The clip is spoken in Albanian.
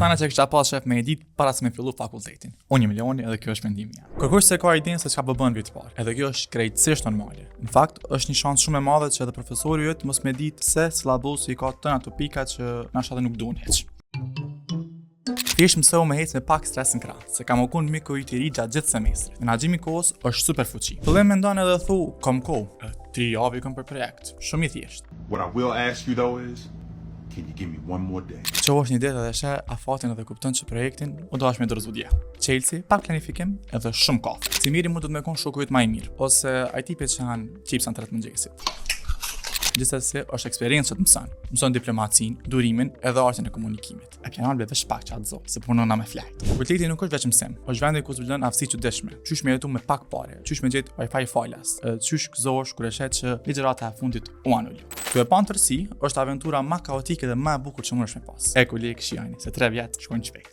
Sana që kisha pas shef me edit para se me fillu fakultetin. Unë 1 milioni edhe kjo është mendimi jam. Kërkush se ka idenë se çka po bën vit parë. Edhe kjo është krejtësisht normale. Në fakt, është një shans shumë e madhe që edhe profesori yt mos me ditë se sillabusi ka tëna ato pika që na edhe nuk duhen hiç. Thjesht mësoj me hecë me pak stres në krah, se kam qenë miku i tij gjatë gjithë semestrit. Menaxhimi i kohës është super fuqi. Fillim mendon edhe thu, kam kohë. 3 javë kam për projekt. Shumë i thjeshtë. What I will ask you though is, can you give me one more day? Qohësh një ditë edhe sheh afatin edhe kupton që projektin u do me dorëzu dje. Chelsea, pak planifikim edhe shumë kafe. Si miri mund të më kon shoku yt më i mirë, ose ai tipi që kanë chipsa në 3 mëngjesit. Gjithsesi është eksperiencë që të mëson diplomacinë, durimin edhe artin e komunikimit. A kanë albë veç pak çadzë, se punon na me flajt. Fakulteti nuk është vetëm mësim, është vendi ku zbulon aftësi çuditshme. Qysh me jetu me pak parë, qysh me gjet wifi falas, qysh gëzohesh kur e shet që ligjërata e fundit u anul. Kjo e pantërsi është aventura më kaotike dhe më e bukur që mundesh me pas. Eku lek shijani, se 3 vjet shkojnë shpejt.